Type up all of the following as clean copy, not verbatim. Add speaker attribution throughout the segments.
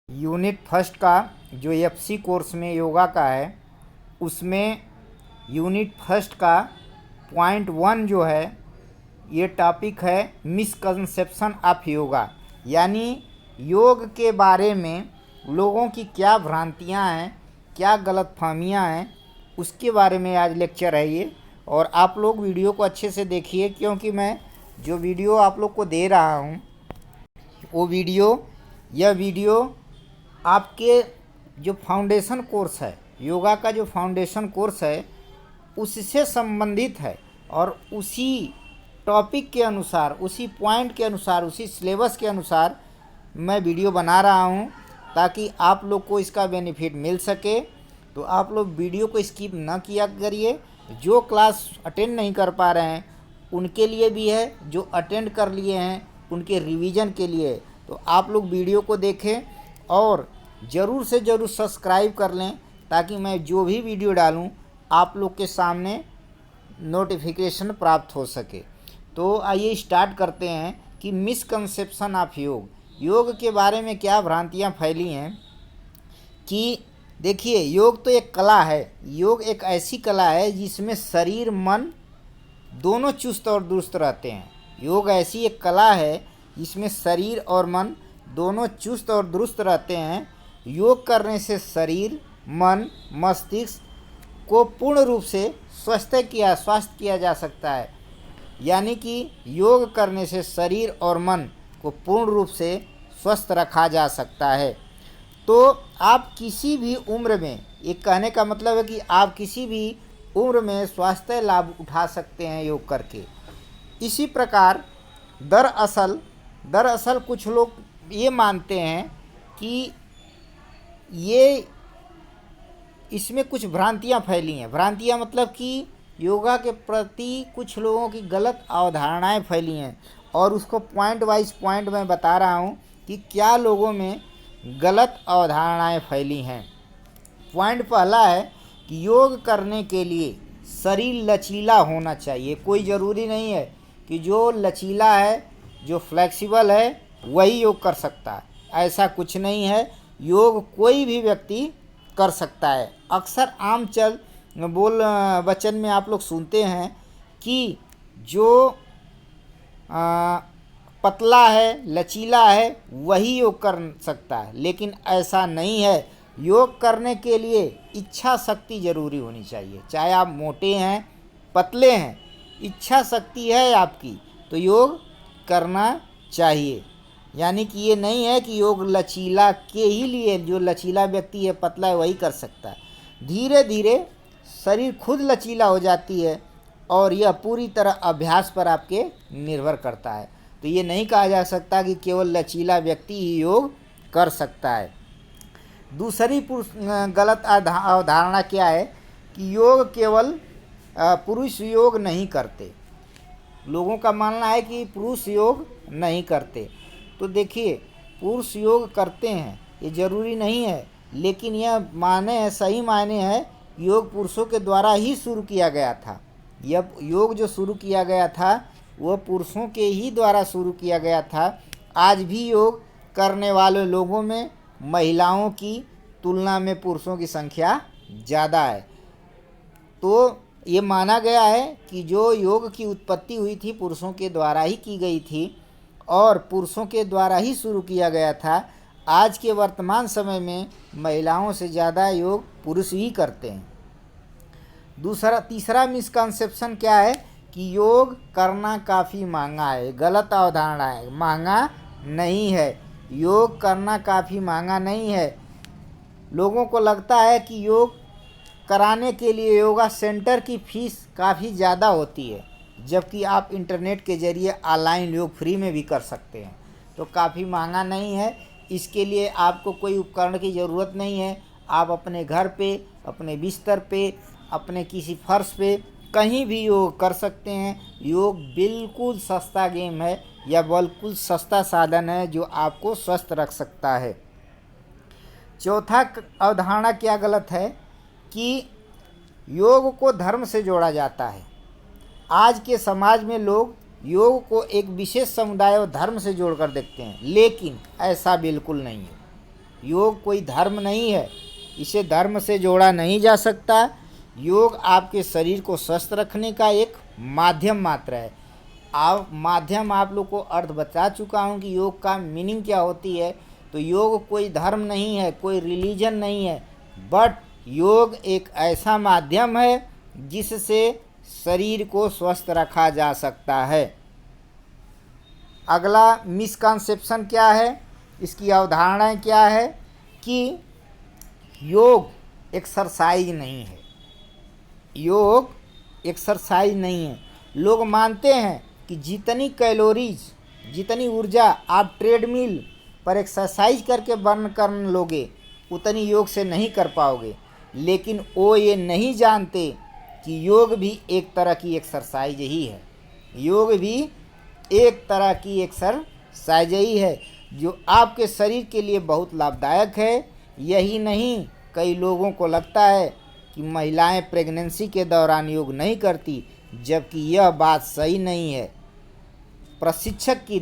Speaker 1: Unit first का जो FC course में योगा का है उसमें यूनिट फर्स्ट का पॉइंट 1 जो है ये टॉपिक है मिसकंसेप्शन ऑफ योगा, यानी योग के बारे में लोगों की क्या भ्रांतियां हैं, क्या गलतफहमियां हैं, उसके बारे में आज लेक्चर है ये। और आप लोग वीडियो को अच्छे से देखिए, क्योंकि मैं जो वीडियो आप लोग को दे रहा हूँ वो यह वीडियो आपके जो फाउंडेशन कोर्स है, योगा का जो फाउंडेशन कोर्स है उससे संबंधित है और उसी टॉपिक के अनुसार, उसी पॉइंट के अनुसार, उसी सिलेबस के अनुसार मैं वीडियो बना रहा हूं ताकि आप लोग को इसका बेनिफिट मिल सके। तो आप लोग वीडियो को स्किप ना किया करिए। जो क्लास अटेंड नहीं कर पा रहे हैं उनके लिए भी है, जो अटेंड कर लिए हैं उनके रिवीजन के लिए। तो आप लोग वीडियो को देखें और ज़रूर से ज़रूर सब्सक्राइब कर लें ताकि मैं जो भी वीडियो डालूं आप लोग के सामने नोटिफिकेशन प्राप्त हो सके। तो आइए स्टार्ट करते हैं कि मिसकंसेप्शन ऑफ योग के बारे में क्या भ्रांतियां फैली हैं। कि देखिए, योग तो एक कला है। योग एक ऐसी कला है जिसमें शरीर मन दोनों चुस्त और दुरुस्त रहते हैं। योग ऐसी एक कला है जिसमें शरीर और मन दोनों चुस्त और दुरुस्त रहते हैं। योग करने से शरीर, मन, मस्तिष्क को पूर्ण रूप से स्वस्थ किया जा सकता है। यानी कि योग करने से शरीर और मन को पूर्ण रूप से स्वस्थ रखा जा सकता है। तो आप किसी भी उम्र में, ये कहने का मतलब है कि आप किसी भी उम्र में स्वास्थ्य लाभ उठा सकते हैं योग करके। इसी प्रकार दरअसल कुछ लोग ये मानते हैं कि इसमें कुछ भ्रांतियां फैली हैं। भ्रांतियां मतलब कि योगा के प्रति कुछ लोगों की गलत अवधारणाएं फैली हैं और उसको पॉइंट वाइज पॉइंट मैं बता रहा हूं कि क्या लोगों में गलत अवधारणाएं फैली हैं। पॉइंट पहला है कि योग करने के लिए शरीर लचीला होना चाहिए। कोई ज़रूरी नहीं है कि जो लचीला है, जो फ्लेक्सिबल है, वही योग कर सकता है। ऐसा कुछ नहीं है। योग कोई भी व्यक्ति कर सकता है। अक्सर वचन में आप लोग सुनते हैं कि जो पतला है, लचीला है, वही योग कर सकता है, लेकिन ऐसा नहीं है। योग करने के लिए इच्छा शक्ति ज़रूरी होनी चाहिए। चाहे आप मोटे हैं, पतले हैं, इच्छा शक्ति है आपकी तो योग करना चाहिए। यानी कि ये नहीं है कि योग लचीला के ही लिए, जो लचीला व्यक्ति है, पतला है, वही कर सकता है। धीरे धीरे शरीर खुद लचीला हो जाती है और यह पूरी तरह अभ्यास पर आपके निर्भर करता है। तो ये नहीं कहा जा सकता कि केवल लचीला व्यक्ति ही योग कर सकता है। दूसरी गलत अवधारणा क्या है कि योग केवल पुरुष योग नहीं करते। लोगों का मानना है कि पुरुष योग नहीं करते। तो देखिए, पुरुष योग करते हैं, ये ज़रूरी नहीं है, लेकिन यह सही मायने है योग पुरुषों के द्वारा ही शुरू किया गया था। यह योग जो शुरू किया गया था वह पुरुषों के ही द्वारा शुरू किया गया था। आज भी योग करने वाले लोगों में महिलाओं की तुलना में पुरुषों की संख्या ज़्यादा है। तो ये माना गया है कि जो योग की उत्पत्ति हुई थी पुरुषों के द्वारा ही की गई थी और पुरुषों के द्वारा ही शुरू किया गया था। आज के वर्तमान समय में महिलाओं से ज़्यादा योग पुरुष ही करते हैं। तीसरा मिसकंसेप्शन क्या है कि योग करना काफ़ी महंगा है। गलत अवधारणा है। महंगा नहीं है, योग करना काफ़ी महंगा नहीं है। लोगों को लगता है कि योग कराने के लिए योगा सेंटर की फीस काफ़ी ज़्यादा होती है, जबकि आप इंटरनेट के ज़रिए ऑनलाइन योग फ्री में भी कर सकते हैं। तो काफ़ी महंगा नहीं है। इसके लिए आपको कोई उपकरण की ज़रूरत नहीं है। आप अपने घर पे, अपने बिस्तर पे, अपने किसी फर्श पे कहीं भी योग कर सकते हैं। योग बिल्कुल सस्ता गेम है या बिल्कुल सस्ता साधन है जो आपको स्वस्थ रख सकता है। चौथा अवधारणा क्या गलत है कि योग को धर्म से जोड़ा जाता है। आज के समाज में लोग योग को एक विशेष समुदाय और धर्म से जोड़कर देखते हैं, लेकिन ऐसा बिल्कुल नहीं है। योग कोई धर्म नहीं है, इसे धर्म से जोड़ा नहीं जा सकता। योग आपके शरीर को स्वस्थ रखने का एक माध्यम मात्र है। आप लोग को अर्थ बता चुका हूँ कि योग का मीनिंग क्या होती है। तो योग कोई धर्म नहीं है, कोई रिलीजन नहीं है, बट योग एक ऐसा माध्यम है जिससे शरीर को स्वस्थ रखा जा सकता है। अगला मिसकंसेप्शन क्या है, इसकी अवधारणाएं क्या है कि योग एक्सरसाइज नहीं है। योग एक्सरसाइज नहीं है। लोग मानते हैं कि जितनी कैलोरीज, जितनी ऊर्जा आप ट्रेडमिल पर एक्सरसाइज करके बर्न कर लोगे उतनी योग से नहीं कर पाओगे। लेकिन वो ये नहीं जानते कि योग भी एक तरह की एक्सरसाइज ही है। योग भी एक तरह की एक्सरसाइज ही है जो आपके शरीर के लिए बहुत लाभदायक है। यही नहीं, कई लोगों को लगता है कि महिलाएं प्रेगनेंसी के दौरान योग नहीं करती, जबकि यह बात सही नहीं है। प्रशिक्षक की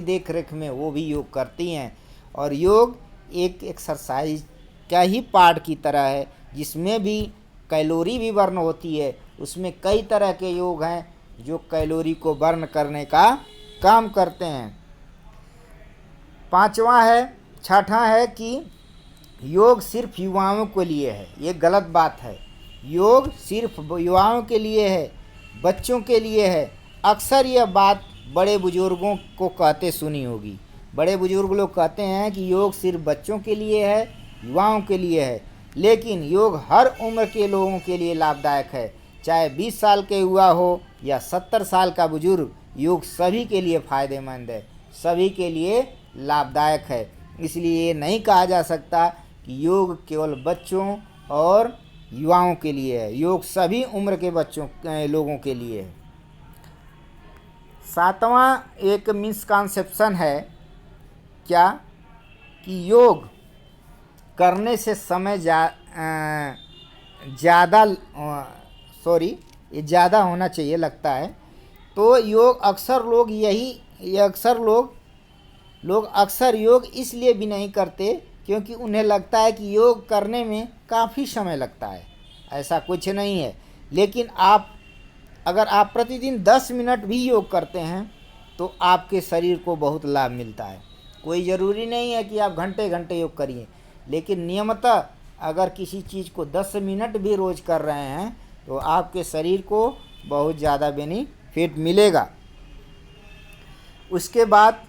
Speaker 1: देख रेख में वो भी योग करती हैं। और योग एक एक्सरसाइज का ही पार्ट की तरह है जिसमें भी कैलोरी भी बर्न होती है। उसमें कई तरह के योग हैं जो कैलोरी को बर्न करने का काम करते हैं। छठा है कि योग सिर्फ युवाओं के लिए है। ये गलत बात है। योग सिर्फ युवाओं के लिए है, बच्चों के लिए है। अक्सर यह बात बड़े बुजुर्गों को कहते सुनी होगी। बड़े बुजुर्ग लोग कहते हैं कि योग सिर्फ बच्चों के लिए है, युवाओं के लिए है। लेकिन योग हर उम्र के लोगों के लिए लाभदायक है। चाहे 20 साल के युवा हो या 70 साल का बुजुर्ग, योग सभी के लिए फ़ायदेमंद है, सभी के लिए लाभदायक है। इसलिए ये नहीं कहा जा सकता कि योग केवल बच्चों और युवाओं के लिए है। योग सभी उम्र के लोगों के लिए है। 7वां एक मिसकंसेप्शन है क्या कि योग करने से समय ज़्यादा होना चाहिए लगता है। तो योग अक्सर योग इसलिए भी नहीं करते क्योंकि उन्हें लगता है कि योग करने में काफ़ी समय लगता है। ऐसा कुछ नहीं है। लेकिन अगर आप प्रतिदिन 10 मिनट भी योग करते हैं तो आपके शरीर को बहुत लाभ मिलता है। कोई ज़रूरी नहीं है कि आप घंटे घंटे योग करिए, लेकिन नियमतः अगर किसी चीज़ को 10 मिनट भी रोज़ कर रहे हैं तो आपके शरीर को बहुत ज़्यादा बेनिफिट मिलेगा। उसके बाद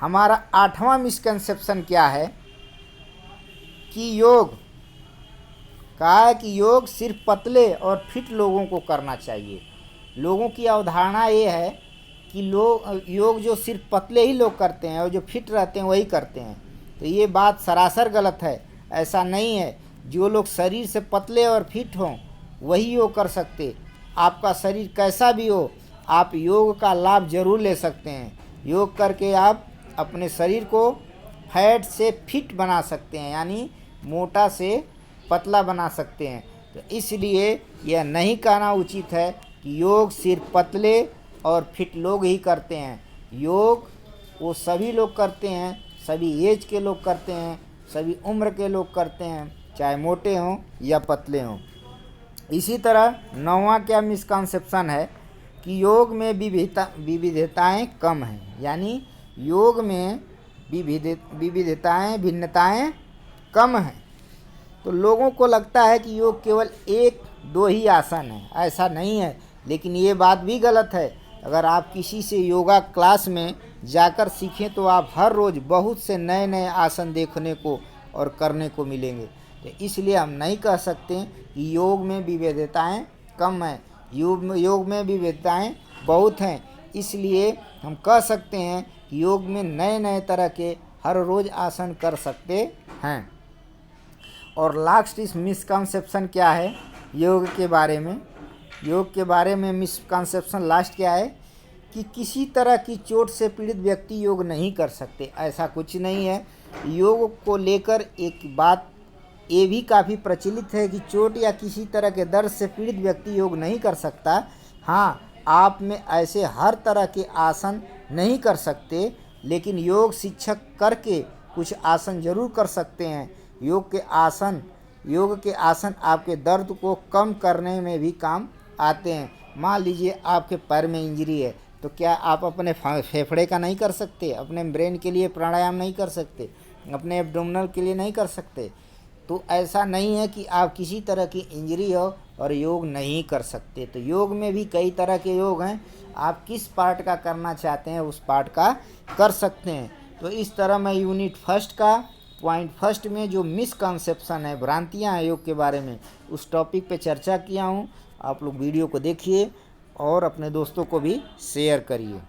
Speaker 1: हमारा 8वां मिसकंसेप्शन क्या है कि योग सिर्फ पतले और फिट लोगों को करना चाहिए। लोगों की अवधारणा ये है कि योग जो सिर्फ पतले ही लोग करते हैं और जो फिट रहते हैं वही करते हैं। तो ये बात सरासर गलत है। ऐसा नहीं है। जो लोग शरीर से पतले और फिट हों वही योग कर सकते। आपका शरीर कैसा भी हो, आप योग का लाभ जरूर ले सकते हैं। योग करके आप अपने शरीर को फैट से फिट बना सकते हैं, यानी मोटा से पतला बना सकते हैं। तो इसलिए यह नहीं कहना उचित है कि योग सिर्फ पतले और फिट लोग ही करते हैं। योग वो सभी लोग करते हैं, सभी एज के लोग करते हैं, सभी उम्र के लोग करते हैं, चाहे मोटे हों या पतले हों। इसी तरह 9वां क्या मिसकंसेप्शन है कि योग में विविधताएं कम हैं, यानी योग में भिन्नताएं कम हैं। तो लोगों को लगता है कि योग केवल 1-2 ही आसन है। ऐसा नहीं है, लेकिन ये बात भी गलत है। अगर आप किसी से योगा क्लास में जाकर सीखें तो आप हर रोज़ बहुत से नए नए आसन देखने को और करने को मिलेंगे। तो इसलिए हम नहीं कह सकते कि योग में विविधताएं कम हैं। योग में विविधताएं बहुत हैं। इसलिए हम कह सकते हैं कि योग में नए नए तरह के हर रोज़ आसन कर सकते हैं। और लास्ट इस मिसकंसेप्शन क्या है योग के बारे में मिसकंसेप्शन लास्ट क्या है कि किसी तरह की चोट से पीड़ित व्यक्ति योग नहीं कर सकते। ऐसा कुछ नहीं है। योग को लेकर एक बात ये भी काफ़ी प्रचलित है कि चोट या किसी तरह के दर्द से पीड़ित व्यक्ति योग नहीं कर सकता। हाँ, आप में ऐसे हर तरह के आसन नहीं कर सकते, लेकिन योग शिक्षक करके कुछ आसन जरूर कर सकते हैं। योग के आसन आपके दर्द को कम करने में भी काम आते हैं। मान लीजिए आपके पैर में इंजरी है, तो क्या आप अपने फेफड़े का नहीं कर सकते, अपने ब्रेन के लिए प्राणायाम नहीं कर सकते, अपने एब्डोमिनल के लिए नहीं कर सकते? तो ऐसा नहीं है कि आप किसी तरह की इंजरी हो और योग नहीं कर सकते। तो योग में भी कई तरह के योग हैं, आप किस पार्ट का करना चाहते हैं उस पार्ट का कर सकते हैं। तो इस तरह मैं यूनिट फर्स्ट का पॉइंट फर्स्ट में जो मिसकंसेप्शन है, भ्रांतियां हैं योग के बारे में, उस टॉपिक पे चर्चा किया हूँ। आप लोग वीडियो को देखिए और अपने दोस्तों को भी शेयर करिए।